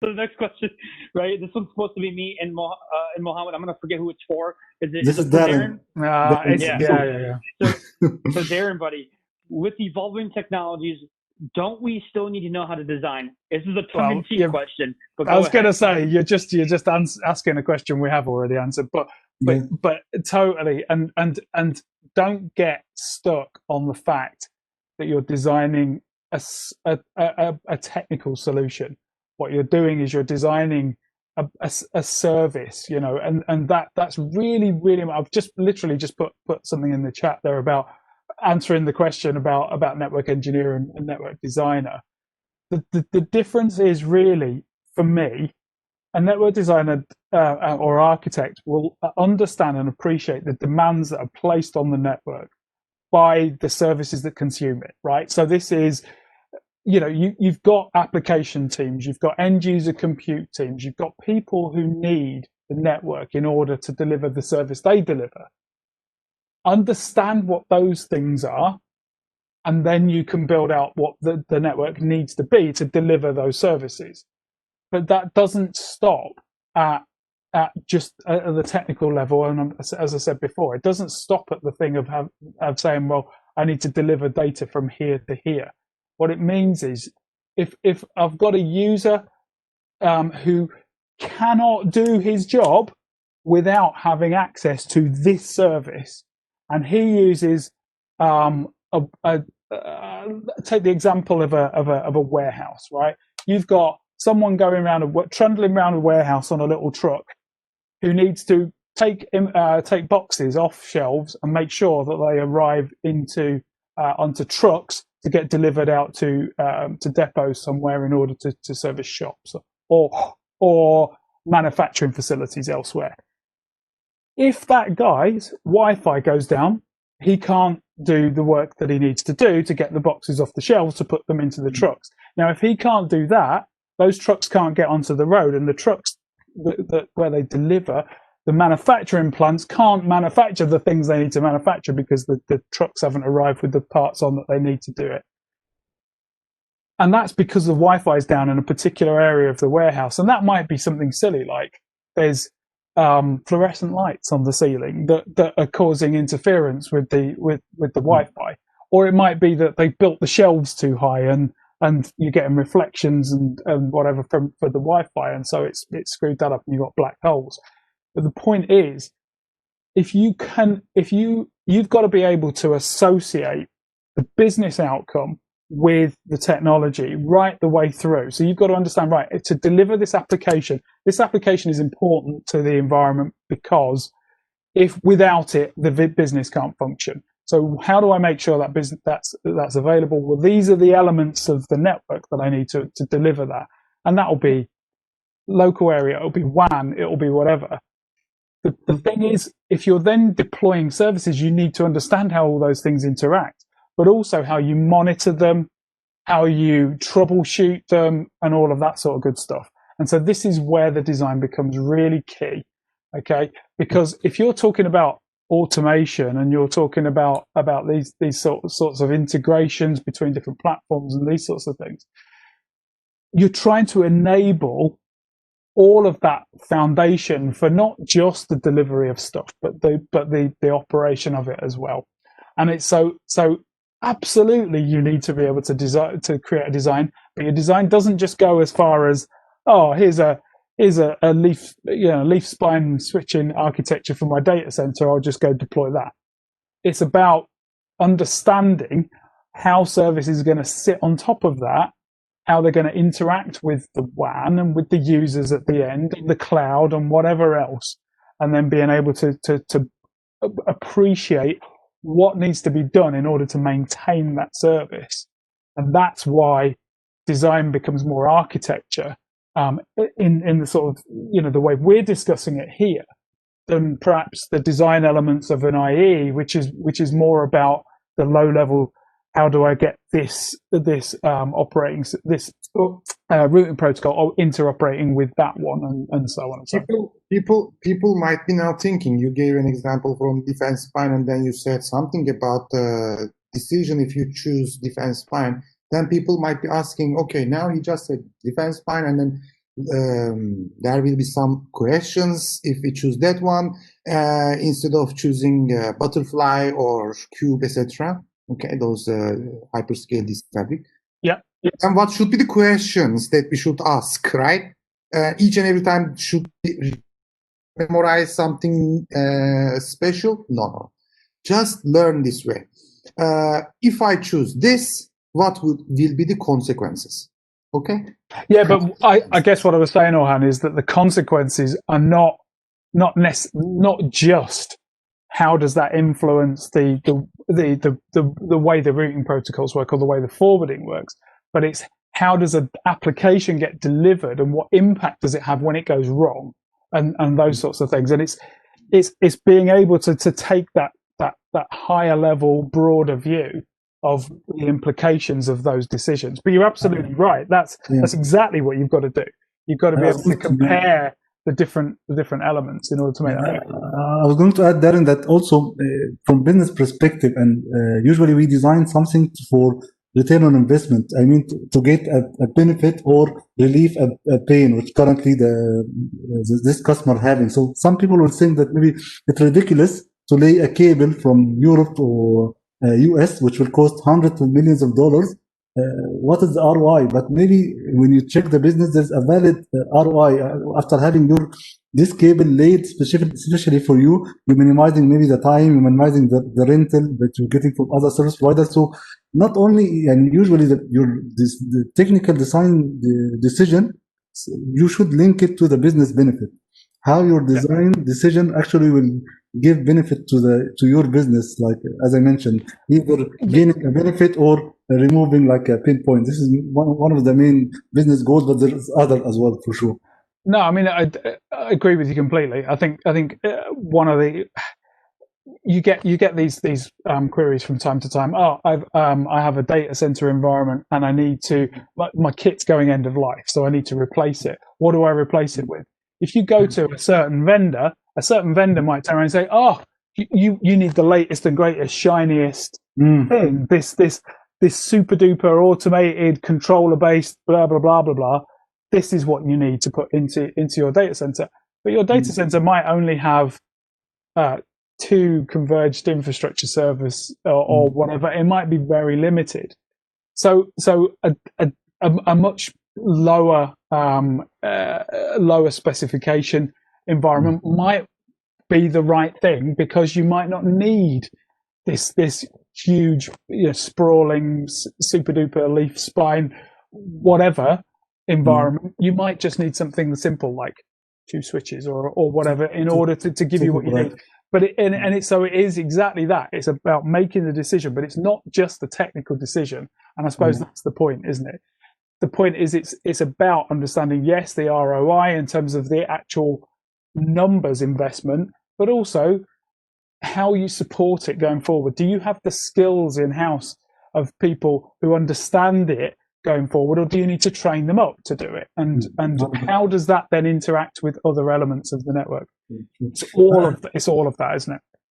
So the next question, right? This one's supposed to be me and Mohammed. I'm gonna forget who it's for. This Is is it for Daren. Daren? Yeah. So Daren, buddy, with evolving technologies, don't we still need to know how to design? This is a tongue-in-cheek question. But I was going to say you're just asking a question we have already answered, but totally, and don't get stuck on the fact that you're designing a technical solution. What you're doing is you're designing a service, you know, and that's really, really. I've just literally just put something in the chat there about answering the question about network engineer and network designer. The difference is really, for me, a network designer or architect will understand and appreciate the demands that are placed on the network by the services that consume it, right? So this is, you know, you've got application teams, you've got end user compute teams, you've got people who need the network in order to deliver the service they deliver. Understand what those things are, and then you can build out what the network needs to be to deliver those services. But that doesn't stop at just at the technical level. And as I said before, it doesn't stop at the thing of saying, well, I need to deliver data from here to here. What it means is if I've got a user who cannot do his job without having access to this service, and he uses take the example of a warehouse, right? You've got someone going around trundling around a warehouse on a little truck who needs to take boxes off shelves and make sure that they arrive onto trucks to get delivered out to depots somewhere in order to service shops or manufacturing facilities elsewhere. If that guy's Wi-Fi goes down, he can't do the work that he needs to do to get the boxes off the shelves to put them into the trucks. Now, if he can't do that, those trucks can't get onto the road, and the trucks where they deliver, the manufacturing plants can't manufacture the things they need to manufacture because the trucks haven't arrived with the parts on that they need to do it. And that's because the Wi-Fi is down in a particular area of the warehouse. And that might be something silly, like there's fluorescent lights on the ceiling that are causing interference with the Wi-Fi. Or it might be that they built the shelves too high and you're getting reflections and whatever for the Wi-Fi, and so it's screwed that up and you've got black holes. But the point is, you've got to be able to associate the business outcome with the technology right the way through. So you've got to understand, right, to deliver this application is important to the environment because if without it, the business can't function. So how do I make sure that business that's available? Well, these are the elements of the network that I need to deliver that. And that'll be local area, it'll be WAN, it'll be whatever. The thing is, if you're then deploying services, you need to understand how all those things interact, but also how you monitor them, how you troubleshoot them, and all of that sort of good stuff. And so this is where the design becomes really key, okay? Because if you're talking about automation and you're talking about these sorts of integrations between different platforms and these sorts of things, you're trying to enable all of that foundation for not just the delivery of stuff, but the operation of it as well. And it's so absolutely you need to be able to create a design, but your design doesn't just go as far as, oh, here's a leaf spine switching architecture for my data center, I'll just go deploy that. It's about understanding how services are going to sit on top of that, how they're going to interact with the WAN and with the users at the end, the cloud and whatever else, and then being able to appreciate what needs to be done in order to maintain that service. And that's why design becomes more architecture in the sort of, the way we're discussing it here, than perhaps the design elements of an IE, which is more about the low level. How do I get this routing protocol interoperating with that one, and so on and so on. People might be now thinking, you gave an example from defense spine, and then you said something about the decision if you choose defense spine. Then people might be asking, okay, now he just said defense spine, and then there will be some questions if we choose that one instead of choosing butterfly or cube, etc. Okay, those hyperscale disk fabric. Yeah. And what should be the questions that we should ask, right? Each and every time should we memorize something special? No. Just learn this way. If I choose this, what will be the consequences? Okay. Yeah, but I guess what I was saying, Orhan, is that the consequences are not just how does that influence the way the routing protocols work or the way the forwarding works, but it's how does an application get delivered and what impact does it have when it goes wrong, and those sorts of things. And it's being able to take that higher level, broader view of the implications of those decisions. But you're absolutely right. That's exactly what you've got to do. You've got to be able to compare the different elements in order to make that work. I was going to add, Daren, that also from business perspective, and usually we design something for return on investment. I mean, to get a benefit or relieve a pain, which currently this customer having. So some people will think that maybe it's ridiculous to lay a cable from Europe or US, which will cost hundreds of millions of dollars. What is the ROI? But maybe when you check the business, there's a valid ROI after having this cable laid especially for you. You're minimizing maybe the time, you're minimizing the rental that you're getting from other service providers. So not only, and usually the technical design decision, you should link it to the business benefit. How your design decision actually will give benefit to your business, like as I mentioned, either gaining a benefit or removing like a pinpoint. This is one of the main business goals, but there's other as well for sure. No, I mean I agree with you completely. I think one of the you get these queries from time to time. Oh, I have a data center environment and I need to my kit's going end of life, so I need to replace it. What do I replace it with? If you go to a certain vendor might turn around and say, "Oh, you need the latest and greatest, shiniest thing. This super duper automated controller based blah blah blah blah blah. This is what you need to put into your data center." But your data center might only have 2 converged infrastructure service or whatever. It might be very limited. So a much lower specification environment might be the right thing, because you might not need this huge, sprawling, super duper leaf spine, whatever environment. You might just need something simple like 2 switches or whatever in order to give you what you need. But it is exactly that. It's about making the decision, but it's not just the technical decision. And I suppose that's the point, isn't it? The point is it's about understanding, yes, the ROI in terms of the actual numbers investment, but also how you support it going forward. Do you have the skills in-house of people who understand it going forward, or do you need to train them up to do it? And how does that then interact with other elements of the network? It's all of that, isn't it?